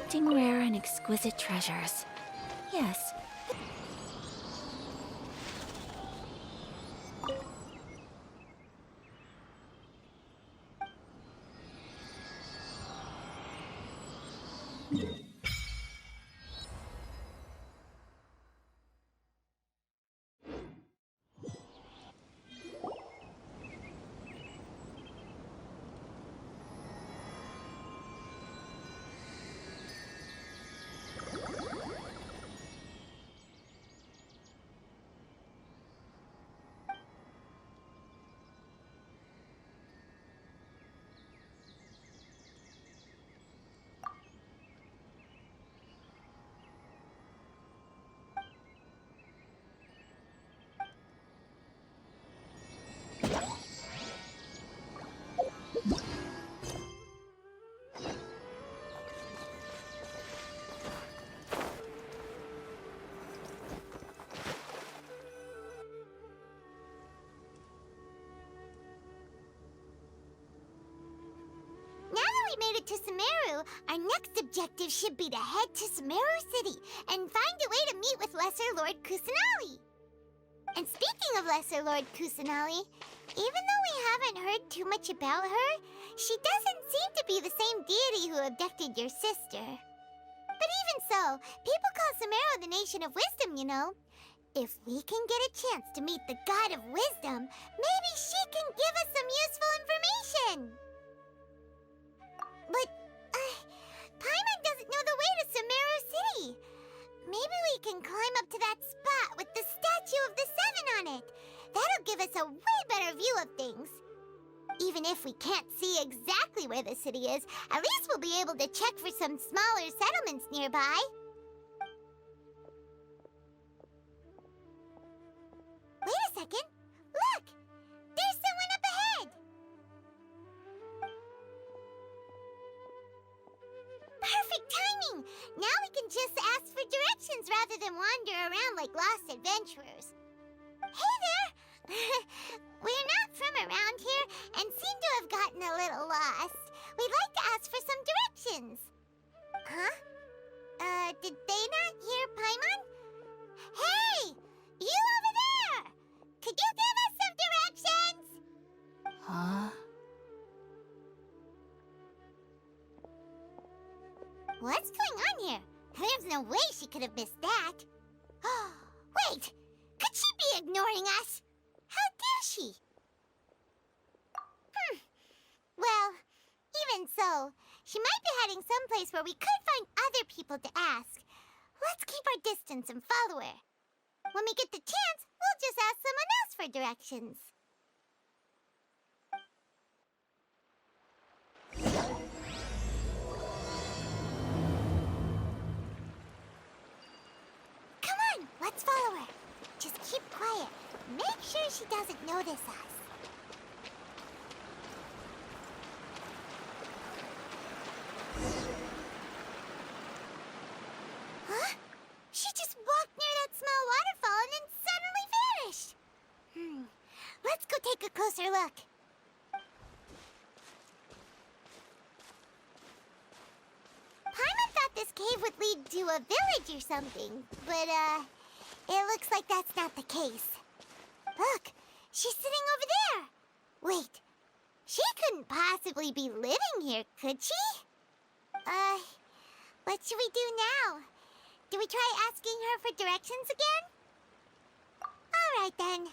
Collecting rare and exquisite treasures. Yes. Made it to Sumeru, our next objective should be to head to Sumeru City and find a way to meet with Lesser Lord Kusanali. And speaking of Lesser Lord Kusanali, even though we haven't heard too much about her, she doesn't seem to be the same deity who abducted your sister. But even so, people call Sumeru the Nation of Wisdom, you know. If we can get a chance to meet the God of Wisdom, maybe she can give us some useful information. But, Paimon doesn't know the way to Sumeru City. Maybe we can climb up to that spot with the statue of the Seven on it. That'll give us a way better view of things. Even if we can't see exactly where the city is, at least we'll be able to check for some smaller settlements nearby. Wait a second. Look! There's someone up ahead! Perfect timing! Now we can just ask for directions rather than wander around like lost adventurers. Hey there! We're not from around here and seem to have gotten a little lost. We'd like to ask for some directions. Huh? Did they not hear Paimon? Hey! You over there! Could you give us some directions? Huh? What's going on here? There's no way she could have missed that. Wait! Could she be ignoring us? How dare she? Well, even so, she might be heading someplace where we could find other people to ask. Let's keep our distance and follow her. When we get the chance, we'll just ask someone else for directions. Come on, let's follow her. Just keep quiet. Make sure she doesn't notice us. Huh? She just walked near that small waterfall and then suddenly vanished. Let's go take a closer look. Paimon thought this cave would lead to a village or something, but, it looks like that's not the case. Look, she's sitting over there. Wait, she couldn't possibly be living here, could she? What should we do now? Do we try asking her for directions again? All right, then.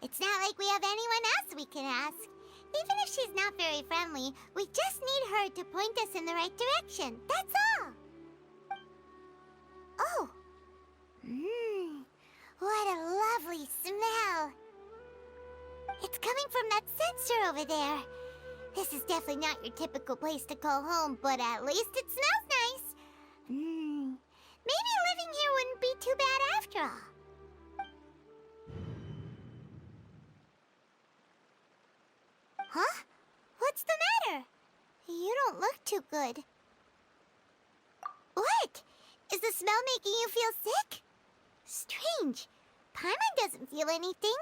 It's not like we have anyone else we can ask. Even if she's not very friendly, we just need her to point us in the right direction. That's all. Oh. What a lovely smell. It's coming from that sensor over there. This is definitely not your typical place to call home, but at least it smells nice. Maybe living here wouldn't be too bad after all. Huh? What's the matter? You don't look too good. What? Is the smell making you feel sick? Strange. Paimon doesn't feel anything.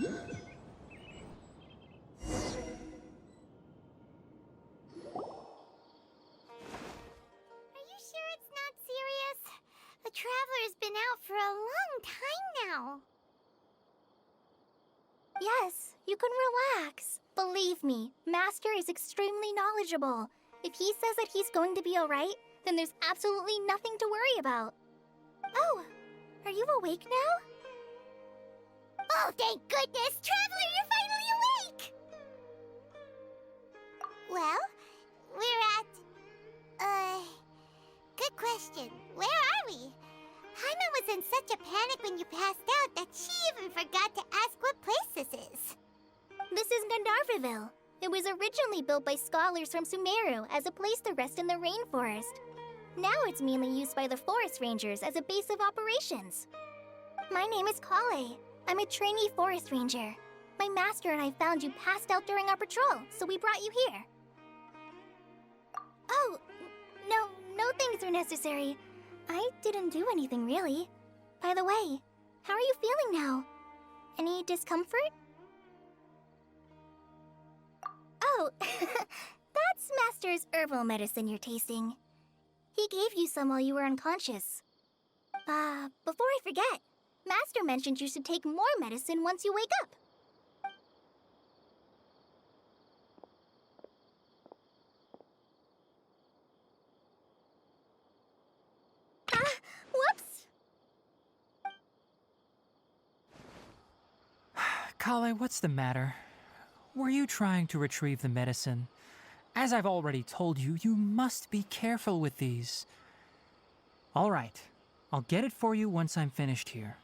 Are you sure it's not serious? The Traveler's been out for a long time now. Yes, you can relax. Believe me, Master is extremely knowledgeable. If he says that he's going to be alright, then there's absolutely nothing to worry about. Oh, are you awake now? Oh, thank goodness! Traveler, you're finally awake! Well, we're at... Good question. Where are we? Paimon was in such a panic when you passed out that she even forgot to ask what place this is. This is Gandharville. It was originally built by scholars from Sumeru as a place to rest in the rainforest. Now it's mainly used by the forest rangers as a base of operations. My name is Kale. I'm a trainee forest ranger. My master and I found you passed out during our patrol, so we brought you here. Oh, no things are necessary. I didn't do anything really. By the way, how are you feeling now? Any discomfort? Oh, that's Master's herbal medicine you're tasting. He gave you some while you were unconscious. Before I forget, Master mentioned you should take more medicine once you wake up. Whoops! Kale, what's the matter? Were you trying to retrieve the medicine? As I've already told you, you must be careful with these. All right, I'll get it for you once I'm finished here.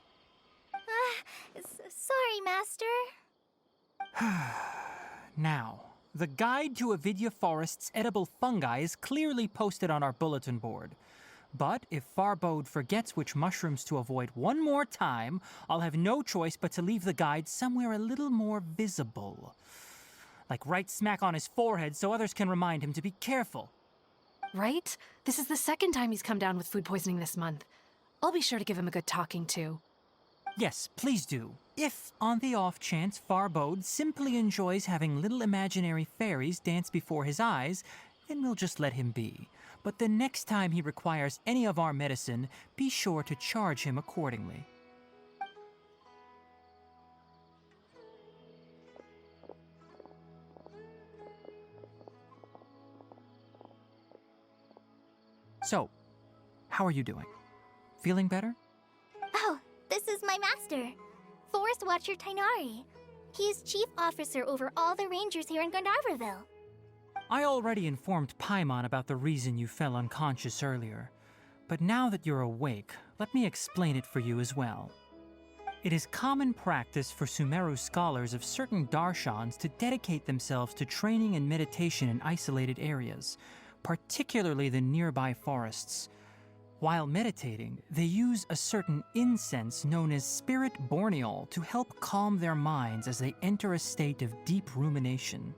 Sorry, Master. Now, the guide to Avidya Forest's edible fungi is clearly posted on our bulletin board. But if Farbode forgets which mushrooms to avoid one more time, I'll have no choice but to leave the guide somewhere a little more visible. Like right smack on his forehead so others can remind him to be careful. Right? This is the second time he's come down with food poisoning this month. I'll be sure to give him a good talking to. Yes, please do. If, on the off chance, Farbode simply enjoys having little imaginary fairies dance before his eyes, then we'll just let him be. But the next time he requires any of our medicine, be sure to charge him accordingly. So, how are you doing? Feeling better? Oh, this is my master, Forest Watcher Tainari. He is chief officer over all the rangers here in Gandharville. I already informed Paimon about the reason you fell unconscious earlier. But now that you're awake, let me explain it for you as well. It is common practice for Sumeru scholars of certain darshans to dedicate themselves to training and meditation in isolated areas, particularly the nearby forests. While meditating, they use a certain incense known as spirit borneol to help calm their minds as they enter a state of deep rumination.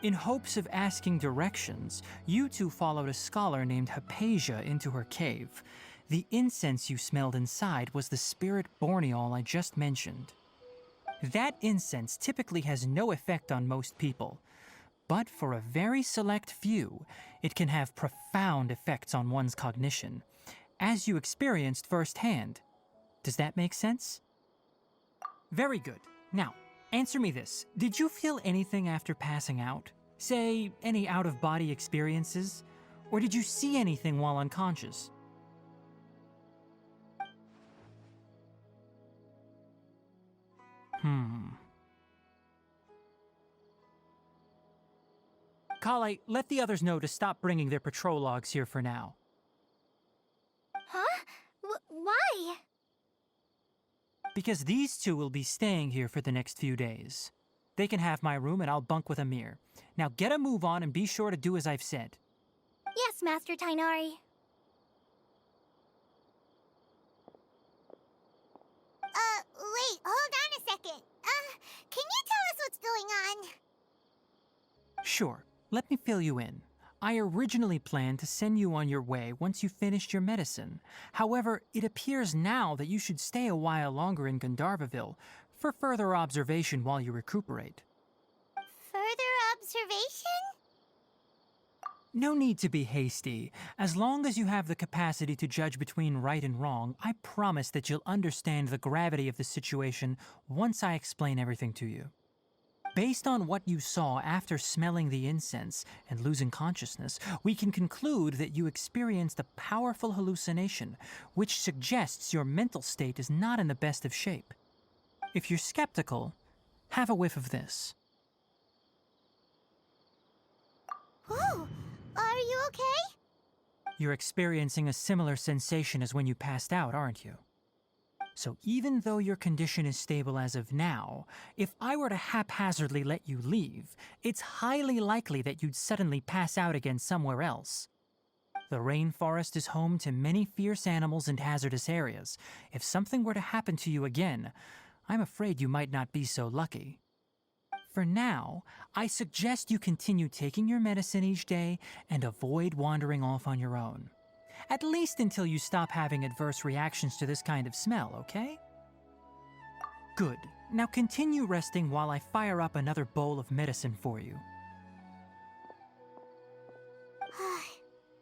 In hopes of asking directions, you two followed a scholar named Hypatia into her cave. The incense you smelled inside was the spirit borneol I just mentioned. That incense typically has no effect on most people, but for a very select few, it can have profound effects on one's cognition, as you experienced firsthand. Does that make sense? Very good. Now, answer me this. Did you feel anything after passing out? Say, any out-of-body experiences? Or did you see anything while unconscious? Kale, let the others know to stop bringing their patrol logs here for now. Huh? Why? Because these two will be staying here for the next few days. They can have my room and I'll bunk with Amir. Now get a move on and be sure to do as I've said. Yes, Master Tainari. Wait, hold on a second. Can you tell us what's going on? Sure, let me fill you in. I originally planned to send you on your way once you finished your medicine. However, it appears now that you should stay a while longer in Gandharvaville for further observation while you recuperate. Further observation? No need to be hasty. As long as you have the capacity to judge between right and wrong, I promise that you'll understand the gravity of the situation once I explain everything to you. Based on what you saw after smelling the incense and losing consciousness, we can conclude that you experienced a powerful hallucination, which suggests your mental state is not in the best of shape. If you're skeptical, have a whiff of this. Whoa, are you okay? You're experiencing a similar sensation as when you passed out, aren't you? So even though your condition is stable as of now, if I were to haphazardly let you leave, it's highly likely that you'd suddenly pass out again somewhere else. The rainforest is home to many fierce animals and hazardous areas. If something were to happen to you again, I'm afraid you might not be so lucky. For now, I suggest you continue taking your medicine each day and avoid wandering off on your own. At least until you stop having adverse reactions to this kind of smell, okay? Good. Now continue resting while I fire up another bowl of medicine for you.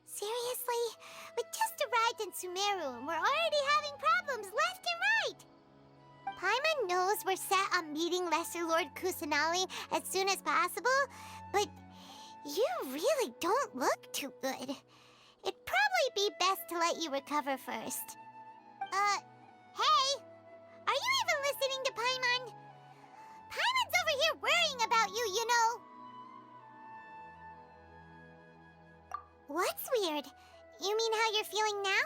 Seriously? We just arrived in Sumeru and we're already having problems left and right! Paimon knows we're set on meeting Lesser Lord Kusanali as soon as possible, but you really don't look too good. It'd probably be best to let you recover first. Hey! Are you even listening to Paimon? Paimon's over here worrying about you, you know! What's weird? You mean how you're feeling now?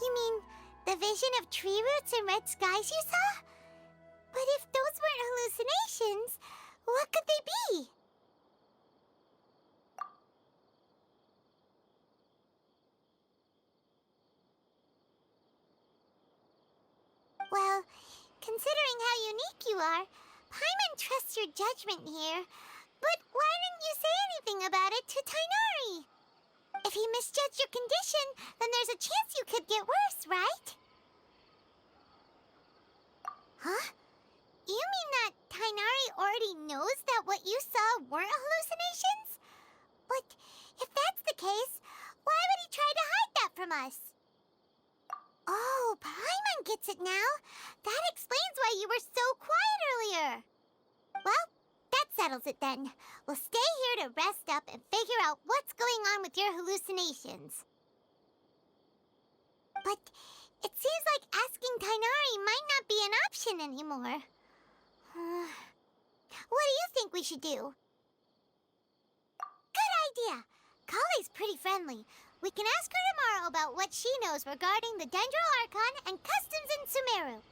You mean the vision of tree roots and red skies you saw? But if those weren't hallucinations, what could they be? Well, considering how unique you are, Paimon trusts your judgment here. But why didn't you say anything about it to Tainari? If he misjudged your condition, then there's a chance you could get worse, right? Huh? You mean that Tainari already knows that what you saw weren't hallucinations? But if that's the case, why would he try to hide that from us? Oh, Paimon gets it now. That explains why you were so quiet earlier. Well, that settles it then. We'll stay here to rest up and figure out what's going on with your hallucinations. But it seems like asking Tainari might not be an option anymore. What do you think we should do? Good idea! Kale's pretty friendly. We can ask her tomorrow about what she knows regarding the Dendro Archon and customs in Sumeru.